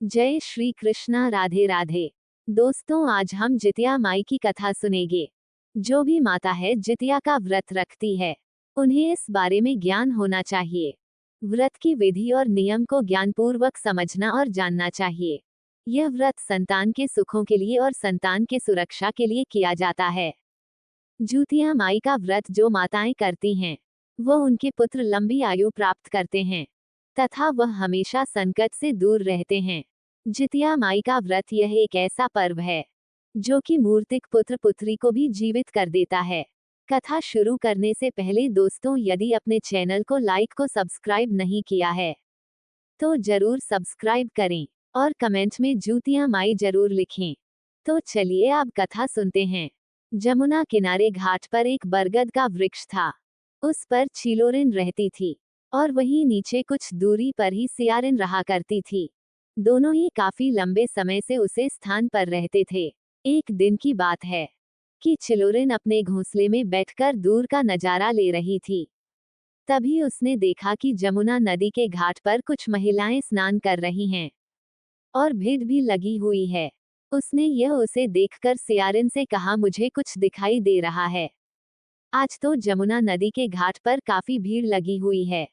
जय श्री कृष्णा, राधे राधे। दोस्तों, आज हम जितिया माई की कथा सुनेंगे। जो भी माता है जितिया का व्रत रखती है, उन्हें इस बारे में ज्ञान होना चाहिए। व्रत की विधि और नियम को ज्ञानपूर्वक समझना और जानना चाहिए। यह व्रत संतान के सुखों के लिए और संतान के सुरक्षा के लिए किया जाता है। जितिया माई का व्रत जो माताएं करती हैं, वह उनके पुत्र लंबी आयु प्राप्त करते हैं तथा वह हमेशा संकट से दूर रहते हैं। जितिया माई का व्रत यह एक ऐसा पर्व है जो कि मूर्तिक पुत्र पुत्री को भी जीवित कर देता है। कथा शुरू करने से पहले दोस्तों, यदि अपने चैनल को लाइक को सब्सक्राइब नहीं किया है तो जरूर सब्सक्राइब करें और कमेंट में जितिया माई जरूर लिखें। तो चलिए अब कथा सुनते हैं। जमुना किनारे घाट पर एक बरगद का वृक्ष था। उस पर चिलोरिन रहती थी और वहीं नीचे कुछ दूरी पर ही सियारिन रहा करती थी। दोनों ही काफी लंबे समय से उसे स्थान पर रहते थे। एक दिन की बात है कि चिलोरिन अपने घोंसले में बैठकर दूर का नजारा ले रही थी। तभी उसने देखा कि जमुना नदी के घाट पर कुछ महिलाएं स्नान कर रही हैं और भीड़ भी लगी हुई है। उसने यह उसे देखकर सियारिन से कहा, मुझे कुछ दिखाई दे रहा है। आज तो जमुना नदी के घाट पर काफी भीड़ लगी हुई है।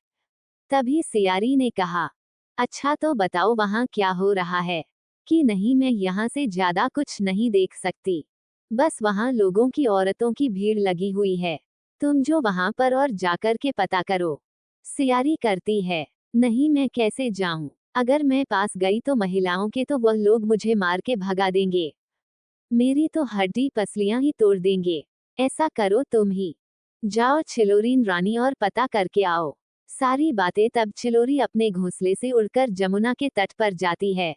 तभी सियारी ने कहा, अच्छा तो बताओ वहां क्या हो रहा है। कि नहीं, मैं यहाँ से ज्यादा कुछ नहीं देख सकती। बस वहां लोगों की औरतों की भीड़ लगी हुई है। तुम जो वहां पर और जाकर के पता करो। सियारी करती है, नहीं मैं कैसे जाऊं। अगर मैं पास गई तो महिलाओं के तो वह लोग मुझे मार के भगा देंगे। मेरी तो हड्डी पसलियां ही तोड़ देंगे। ऐसा करो तुम ही जाओ चिलोरिन रानी और पता करके आओ। सारी बातें तब चिलोरी अपने घोंसले से उड़कर जमुना के तट पर जाती है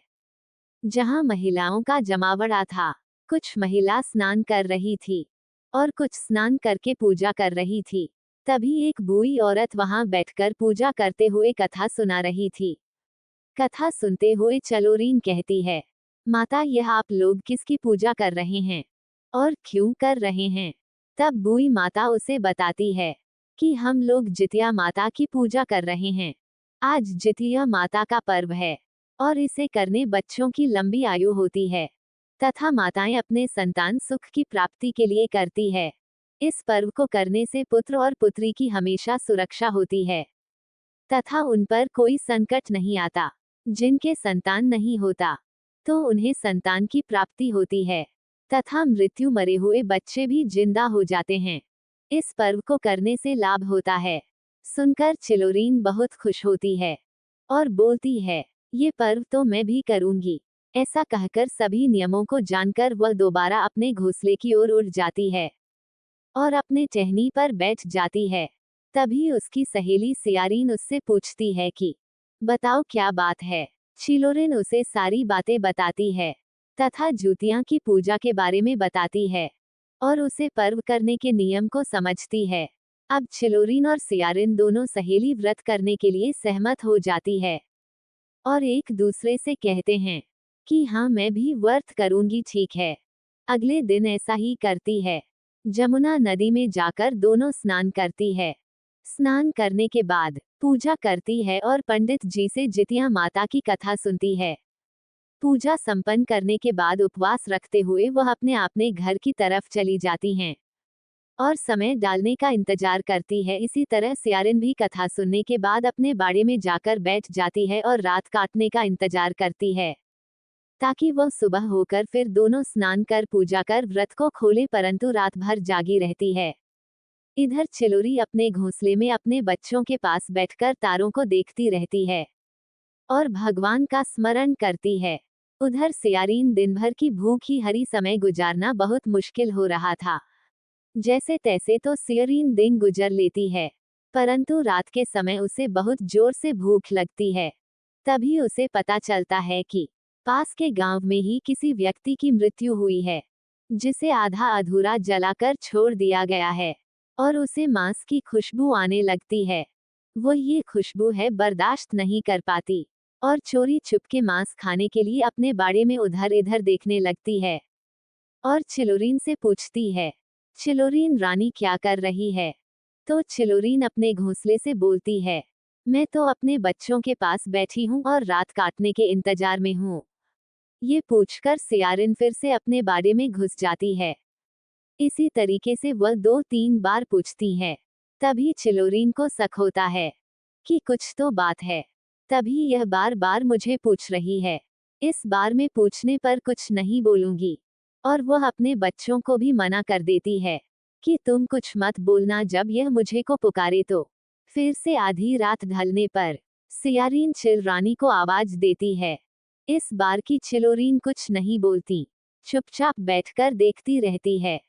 जहां महिलाओं का जमावड़ा था। कुछ महिला स्नान कर रही थी और कुछ स्नान करके पूजा कर रही थी। तभी एक बूढ़ी औरत वहां बैठकर पूजा करते हुए कथा सुना रही थी। कथा सुनते हुए चिलोरिन कहती है, माता, यह आप लोग किसकी पूजा कर रहे हैं और क्यों कर रहे हैं। तब बूढ़ी माता उसे बताती है कि हम लोग जितिया माता की पूजा कर रहे हैं। आज जितिया माता का पर्व है और इसे करने बच्चों की लंबी आयु होती है तथा माताएं अपने संतान सुख की प्राप्ति के लिए करती है। इस पर्व को करने से पुत्र और पुत्री की हमेशा सुरक्षा होती है तथा उन पर कोई संकट नहीं आता। जिनके संतान नहीं होता तो उन्हें संतान की प्राप्ति होती है तथा मृत्यु मरे हुए बच्चे भी जिंदा हो जाते हैं। इस पर्व को करने से लाभ होता है। सुनकर चिलोरिन बहुत खुश होती है और बोलती है, ये पर्व तो मैं भी करूंगी। ऐसा कहकर सभी नियमों को जानकर वह दोबारा अपने घोंसले की ओर उड़ जाती है और अपने टहनी पर बैठ जाती है। तभी उसकी सहेली सियारिन उससे पूछती है कि बताओ क्या बात है। चिलोरिन उसे सारी बातें बताती है तथा जितिया की पूजा के बारे में बताती है और उसे पर्व करने के नियम को समझती है। अब चिलोरिन और सियारिन दोनों सहेली व्रत करने के लिए सहमत हो जाती है और एक दूसरे से कहते हैं कि हाँ, मैं भी व्रत करूंगी। ठीक है। अगले दिन ऐसा ही करती है। जमुना नदी में जाकर दोनों स्नान करती है। स्नान करने के बाद पूजा करती है और पंडित जी से जितिया माता की कथा सुनती है। पूजा संपन्न करने के बाद उपवास रखते हुए वह अपने घर की तरफ चली जाती हैं और समय डालने का इंतजार करती है। इसी तरह सियारिन भी कथा सुनने के बाद अपने बाड़े में जाकर बैठ जाती है और रात काटने का इंतजार करती है ताकि वह सुबह होकर फिर दोनों स्नान कर पूजा कर व्रत को खोले, परंतु रात भर जागी रहती है। इधर चिलोरी अपने घोंसले में अपने बच्चों के पास बैठकर तारों को देखती रहती है और भगवान का स्मरण करती है। उधर सियारिन दिन भर की भूखी हरी समय गुजारना बहुत मुश्किल हो रहा था। जैसे तैसे तो सियारिन दिन गुजर लेती है, परंतु रात के समय उसे बहुत जोर से भूख लगती है। तभी उसे पता चलता है कि पास के गांव में ही किसी व्यक्ति की मृत्यु हुई है जिसे आधा अधूरा जलाकर छोड़ दिया गया है और उसे मांस की खुशबू आने लगती है। वो ये खुशबू है बर्दाश्त नहीं कर पाती और चोरी छुपके मांस खाने के लिए अपने बाड़े में उधर इधर देखने लगती है और चिलोरिन से पूछती है, चिलोरिन रानी क्या कर रही है। तो चिलोरिन अपने घोंसले से बोलती है, मैं तो अपने बच्चों के पास बैठी हूँ और रात काटने के इंतजार में हूँ। ये पूछकर सियारिन फिर से अपने बाड़े में घुस जाती है। इसी तरीके से वह 2-3 बार पूछती है। तभी चिलोरीन को शक होता है कि कुछ तो बात है, तभी यह बार बार मुझे पूछ रही है। इस बार में पूछने पर कुछ नहीं बोलूंगी। और वह अपने बच्चों को भी मना कर देती है कि तुम कुछ मत बोलना जब यह मुझे को पुकारे तो। फिर से आधी रात ढलने पर सियारिन चिलरानी को आवाज देती है। इस बार की चिलोरीन कुछ नहीं बोलती, चुपचाप बैठकर देखती रहती है।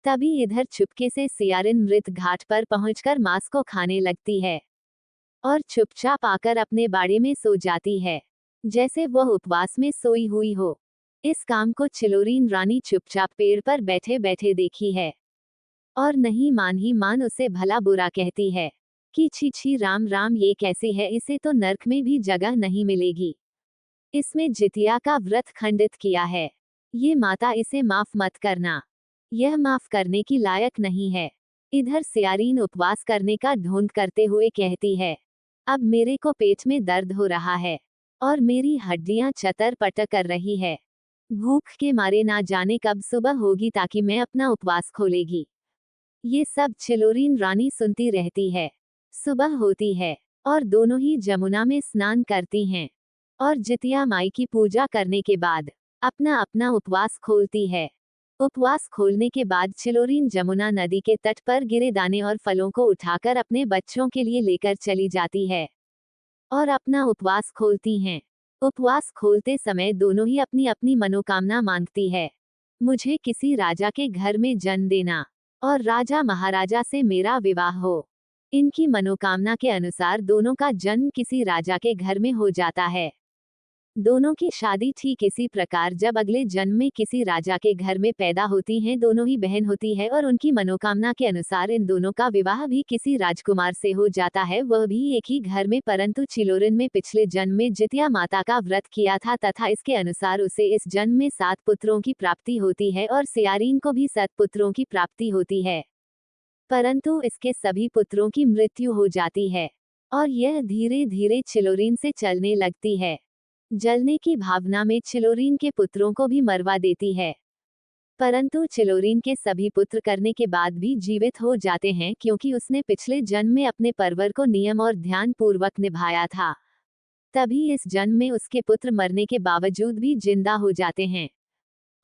तभी इधर चुपके से सियारिन मृत घाट पर पहुंचकर मांस को खाने लगती है और चुपचाप आकर अपने बाड़े में सो जाती है, जैसे वह उपवास में सोई हुई हो। इस काम को चिलोरीन रानी चुपचाप पेड़ पर बैठे बैठे देखी है और नहीं मान ही मान उसे भला बुरा कहती है कि छी छी राम राम, ये कैसे है, इसे तो नर्क में भी जगह नहीं मिलेगी। इसमें जितिया का व्रत खंडित किया है। ये माता इसे माफ मत करना, यह माफ करने की लायक नहीं है। इधर सियारीन उपवास करने का ढोंग करते हुए कहती है, अब मेरे को पेट में दर्द हो रहा है और मेरी हड्डियां चतर पटर कर रही है। भूख के मारे ना जाने कब सुबह होगी ताकि मैं अपना उपवास खोलेगी। ये सब चिलोरीन रानी सुनती रहती है। सुबह होती है और दोनों ही जमुना में स्नान करती हैं और जितिया माई की पूजा करने के बाद अपना अपना उपवास खोलती है। उपवास खोलने के बाद चिलोरीन जमुना नदी के तट पर गिरे दाने और फलों को उठाकर अपने बच्चों के लिए लेकर चली जाती है और अपना उपवास खोलती हैं। उपवास खोलते समय दोनों ही अपनी अपनी मनोकामना मांगती है। मुझे किसी राजा के घर में जन्म देना और राजा महाराजा से मेरा विवाह हो। इनकी मनोकामना के अनुसार दोनों का जन्म किसी राजा के घर में हो जाता है। दोनों की शादी ठीक इसी प्रकार जब अगले जन्म में किसी राजा के घर में पैदा होती हैं, दोनों ही बहन होती है और उनकी मनोकामना के अनुसार इन दोनों का विवाह भी किसी राजकुमार से हो जाता है, वह भी एक ही घर में। परंतु चिलोरिन में पिछले जन्म में जितिया माता का व्रत किया था तथा इसके अनुसार उसे इस जन्म में 7 पुत्रों की प्राप्ति होती है और सियारीन को भी 7 पुत्रों की प्राप्ति होती है। परंतु इसके सभी पुत्रों की मृत्यु हो जाती है और यह धीरे धीरे चिलोरीन से चलने लगती है। जलने की भावना में चिलोरीन के पुत्रों को भी मरवा देती है। परंतु चिलोरीन के सभी पुत्र करने के बाद भी जीवित हो जाते हैं क्योंकि उसने पिछले जन्म में अपने परवर को नियम और ध्यान पूर्वक निभाया था। तभी इस जन्म में उसके पुत्र मरने के बावजूद भी जिंदा हो जाते हैं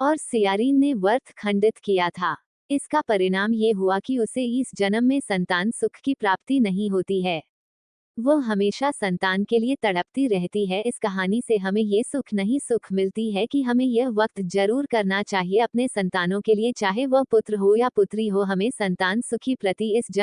और सियारीन ने व्रत खंडित किया था। इसका परिणाम ये हुआ कि उसे इस जन्म में संतान सुख की प्राप्ति नहीं होती है। वो हमेशा संतान के लिए तड़पती रहती है। इस कहानी से हमें ये सुख मिलती है कि हमें यह वक्त जरूर करना चाहिए अपने संतानों के लिए, चाहे वह पुत्र हो या पुत्री हो। हमें संतान सुखी प्रति इस जन्म